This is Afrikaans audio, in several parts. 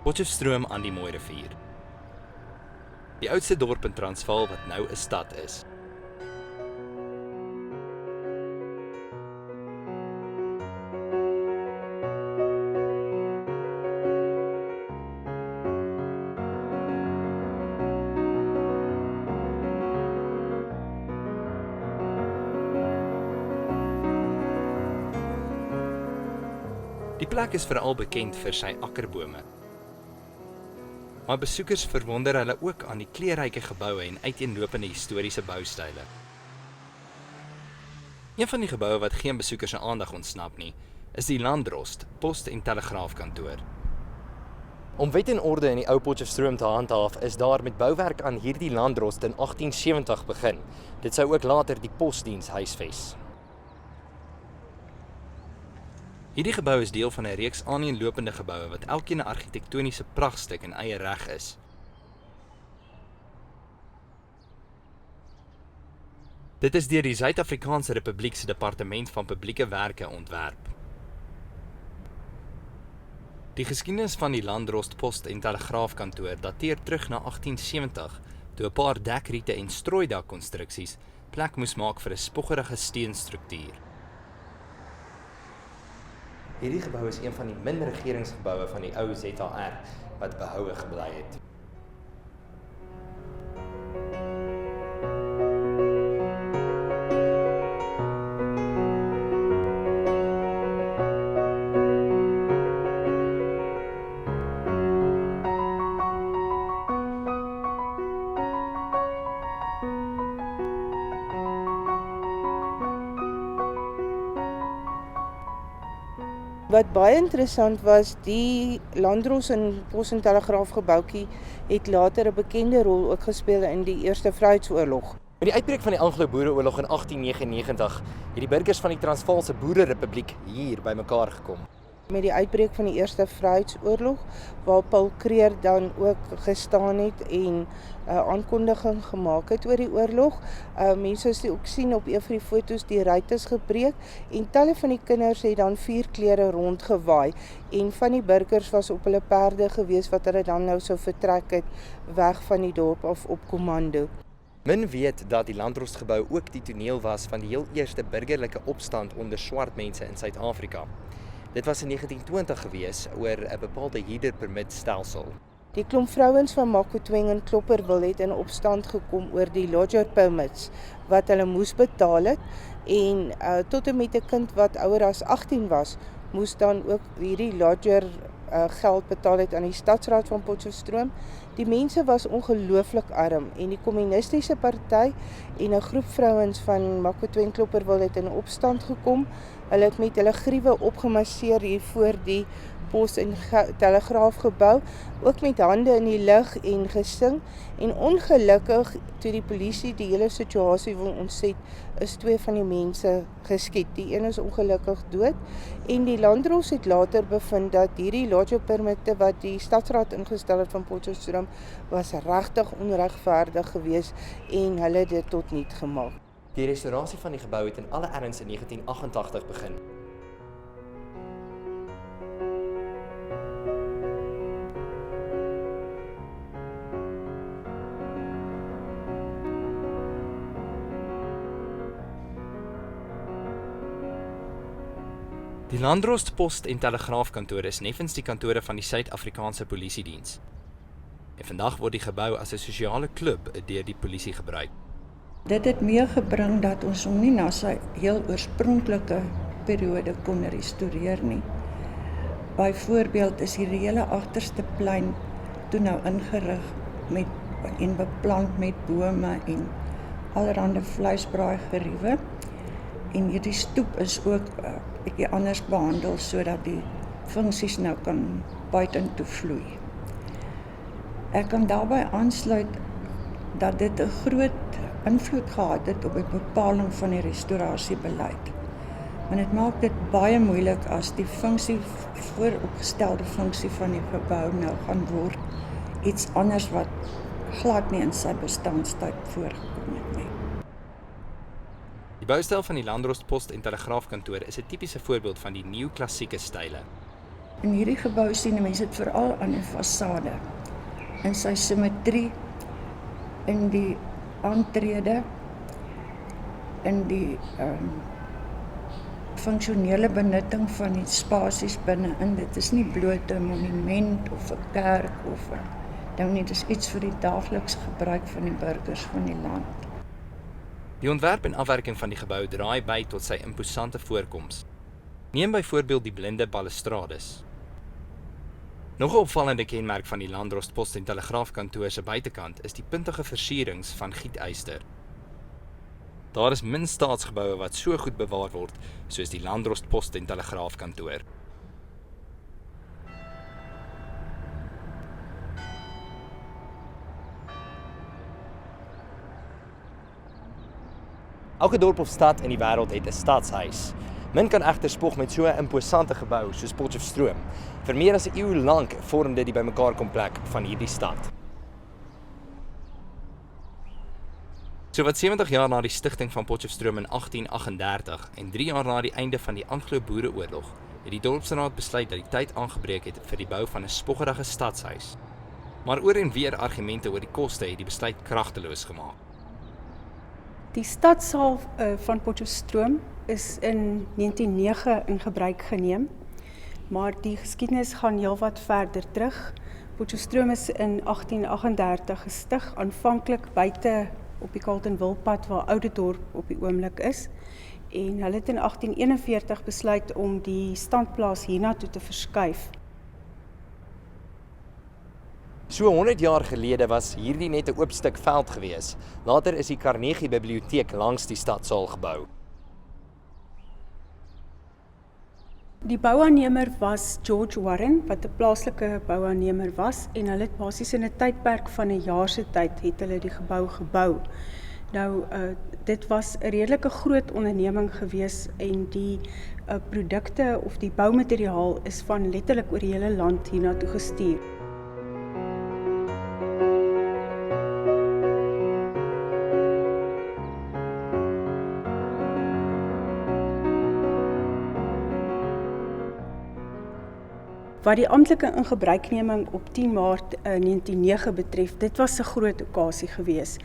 Potchefstroom aan die Mooirivier. Die oudste dorp in Transvaal wat nou 'n stad is. Die plek is veral bekend vir sy akkerbome. Maar besoekers verwonder hulle ook aan die kleurryke geboue en uiteenlopende historiese boustyle. Een van die geboue wat geen besoekers se aandag ontsnap nie, is die Landdrost, Post- en Telegraafkantoor. Om wet en orde in die ou Potchefstroom te handhaaf, is daar met bouwerk aan hierdie Landdrost in 1870 begin. Dit sou ook later die Postdiens huisves. Hierdie gebou is deel van 'n reeks aaneenlopende geboue wat elkeen 'n argitektoniese pragtstuk in eie reg is. Dit is deur die Suid-Afrikaanse Republiek se Departement van Publieke Werke ontwerp. Die geskiedenis van die Landdrost Post- en Telegraafkantoor dateer terug na 1870, toe 'n paar dekriete en strooidakkonstruksies plek moes maak vir 'n spoggerige steenstruktuur. Hierdie gebou is een van die min regeringsgeboue van die ou ZAR wat behoue gebly het. Wat baie interessant was, die Landdrost en Post- en Telegraafgebouetjie het later 'n bekende rol ook gespeel in die Eerste Vryheidsoorlog. Met die uitbreek van die Anglo-Boereoorlog in 1899 het die burgers van die Transvaalse Boererepubliek hier bymekaar gekom. Met die uitbreek van die Eerste Vryheidsoorlog, waar Paul Kreer dan ook gestaan het en 'n aankondiging gemaak het oor die oorlog. Mense sal ook sien op een van die foto's die ruit is gebreek en talle van die kinders het dan 4 klere rondgewaai en van die burgers was op hulle perde gewees wat hulle dan nou sou vertrek het weg van die dorp af op kommando. Men weet dat die Landdrostgebou ook die toneel was van die heel eerste burgerlike opstand onder swart mense in Suid-Afrika. Dit was in 1920 gewees oor 'n bepaalde huurderpermitstelsel. Die klomp vrouens van Makotweng en Klopperwil het in opstand gekom oor die lodger permits wat hulle moes betaal het en tot en met 'n kind wat ouer as 18 was, moes dan ook hierdie lodger geld betaal het aan die Stadsraad van Potchefstroom. Die mense was ongelooflik arm en die Kommunistiese Party en 'n groep vrouens van Makotweng Klopperwil het in opstand gekom. Hulle het met hulle griewe opgemarseer hier voor die Post- en Telegraafgebou, ook met hande in die lug en gesing. En ongelukkig, toe die polisie die hele situasie wil ontset, is 2 van die mense geskiet. Die een is ongelukkig dood. En die Landdrost het later bevind dat hierdie lodgepermitte wat die Stadsraad ingestel het van Potchefstroom was regtig onregverdig geweest en hulle het dit tot niet gemaak. Die restaurasie van die gebou het in alle erns in 1988 begin. Die Landdrost Post- en Telegraafkantoor is neffens die kantore van die Suid-Afrikaanse Polisiediens. En vandag word die gebou as 'n sosiale klub deur die polisie gebruik. Dit het meegebring dat ons hom nie na sy heel oorspronklike periode kon restoreer nie. Byvoorbeeld is hierdie hele agterste plein toe nou ingerig met en beplant met bome en allerhande vleisbraaigeriewe. En hierdie stoep is ook bietjie anders behandel sodat die funksies nou kan buitentoe vloei. Ek kan daarbey aansluit dat dit 'n groot invloed gehad het op die bepaling van die restaurasiebeleid. Want dit maak dit baie moeilik as die funksie, vooropgestelde funksie van die gebou nou gaan word iets anders wat glad nie in sy bestaanstyd voorgekom het nie. Die boustyl van die Landdrost Post- en Telegraafkantoor is 'n tipiese voorbeeld van die neoklassieke style. In hierdie gebou sien mense dit veral aan die fasade. In sy simmetrie, in die aantrede, in die funksionele benutting van die spasies binne-in. Dit is nie bloot 'n monument of 'n kerk of 'n ding nie, dit is iets vir die daaglikse gebruik van die burgers van die land. Die ontwerp en afwerking van die gebou draai by tot sy imposante voorkoms. Neem byvoorbeeld die blinde balustrades. Nog 'n opvallende kenmerk van die Landdrost Post en Telegraafkantoor se buitekant is die puntige versierings van gietyster. Daar is min staatsgeboue wat so goed bewaar word soos die Landdrost Post en Telegraafkantoor. Elke dorp of stad in die wêreld het 'n stadshuis. Men kan egter spog met so 'n imposante gebou soos Potchefstroom. Vir meer as 'n eeu lank vorm dit die bymekaar kom plek van hierdie stad. So wat 70 jaar na die stigting van Potchefstroom in 1838 en 3 jaar na die einde van die Anglo-Boereoorlog, het die dorpsraad besluit dat die tyd aangebreek het vir die bou van 'n spoggerige stadshuis. Maar oor en weer argumente oor die koste het die besluit kragteloos gemaak. Die stadsaal van Potchefstroom is in 1909 in gebruik geneem, maar die geskiedenis gaan heelwat verder terug. Potchefstroom is in 1838 gestig, aanvanklik buite op die Carletonville-pad waar Oudtshoorn op die oomblik is. En hulle het in 1841 besluit om die standplaas hiernatoe te verskuif. So 100 jaar gelede was hierdie net 'n oop stuk veld gewees. Later is die Carnegie Biblioteek langs die stadsaal gebou. Die bouaannemer was George Warren, wat 'n plaaslike bouaannemer was, en hulle het basies in 'n tydperk van 'n jaar se tyd het hulle die gebou gebou. Nou, dit was 'n redelike groot onderneming gewees en die produkte of die boumateriaal is van letterlik oor die hele land hiernatoe gestuur. Wat die amptelike ingebruikneming op 10 Maart 1909 betref, dit was 'n groot okasie gewees,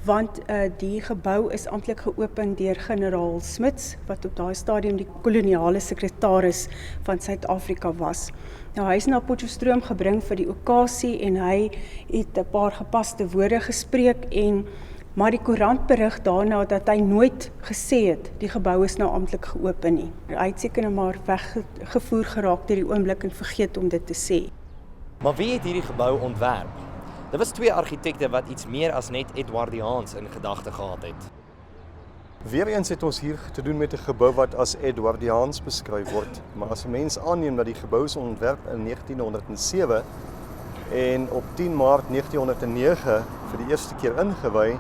want die gebou is amptelik geopen deur generaal Smuts, wat op daai stadium die koloniale sekretaris van Suid-Afrika was. Nou, hy is na Potchefstroom gebring vir die okasie en hy het 'n paar gepaste woorde gespreek maar die koerant berig daarna dat hy nooit gesê het, die gebou is nou amptelik geopen nie. Hy het seker nou maar weggevoer geraak deur die oomblik en vergeet om dit te sê. Maar wie het hierdie gebou ontwerp? Dit was 2 argitekte wat iets meer as net Edwardiaans in gedagte gehad het. Weereens het ons hier te doen met 'n gebou wat as Edwardiaans beskryf word, maar as 'n mens aanneem dat die gebou is ontwerp in 1907 en op 10 Maart 1909 vir die eerste keer ingewy,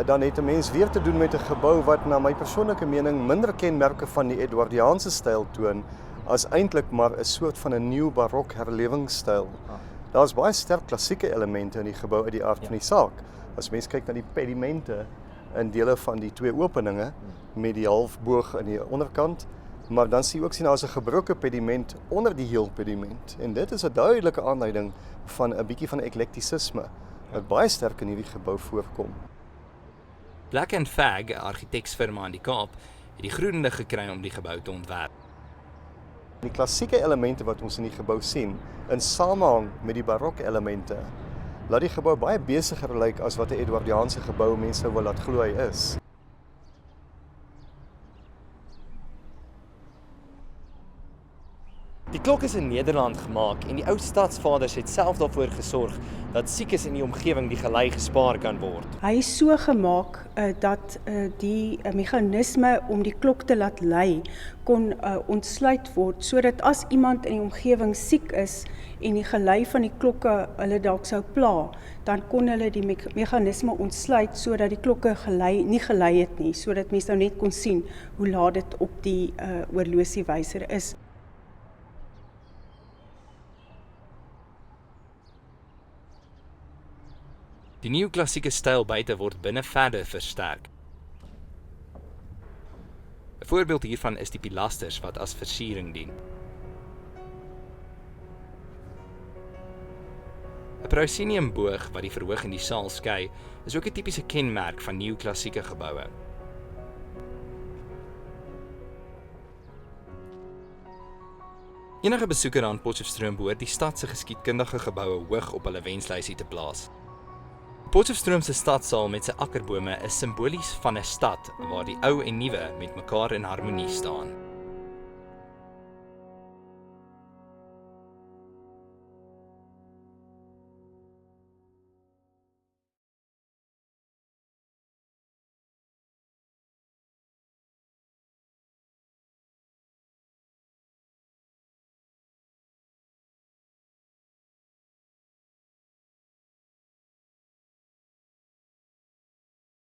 dan het 'n mens weer te doen met 'n gebou wat na my persoonlike mening minder kenmerke van die Edwardiaanse styl toon as eintlik maar 'n soort van 'n nuwe barok herlewingsstyl. Daar's baie sterk klassieke elemente in die gebou uit die aard van die saak. As mens kyk na die pedimente in dele van die 2 openinge met die halfboog aan die onderkant, maar dan sien jy ook daar's 'n gebroke pediment onder die heel pediment. En dit is 'n duidelike aanduiding van 'n bietjie van eklektisisme wat baie sterk in hierdie gebou voorkom. Black & Fagg, 'n argitektsfirma in die Kaap, het die groene lig gekry om die gebou te ontwerp. Die klassieke elemente wat ons in die gebou sien, in samehang met die barok elemente, laat die gebou baie besigger lyk as wat 'n Edwardiaanse gebou mense sou wil laat glo hy is. Die klok is in Nederland gemaak en die ou stadsvaders het self daarvoor gesorg dat siekes in die omgewing die gelei gespaar kan word. Hy is so gemaak dat die meganisme om die klok te laat lui kon ontsluit word, sodat as iemand in die omgewing siek is en die gelei van die klokke hulle dalk sou pla, dan kon hulle die meganisme ontsluit sodat die klokke nie gelei het nie, sodat mense nou net kon sien hoe laat dit op die oorlosiewyser is. Die nuwe klassieke styl buite word binne verder versterk. 'n Voorbeeld hiervan is die pilasters wat as versiering dien. 'n prosceniumboog wat die verhoog in die saal skei, is ook 'n tipiese kenmerk van neoklassieke geboue. Enige besoeker aan Potchefstroom behoort die stad se geskiedkundige geboue hoog op hulle wenslysie te plaas. Potchefstroom se stadsaal met sy akkerbome is simbolies van 'n stad waar die ou en nuwe met mekaar in harmonie staan.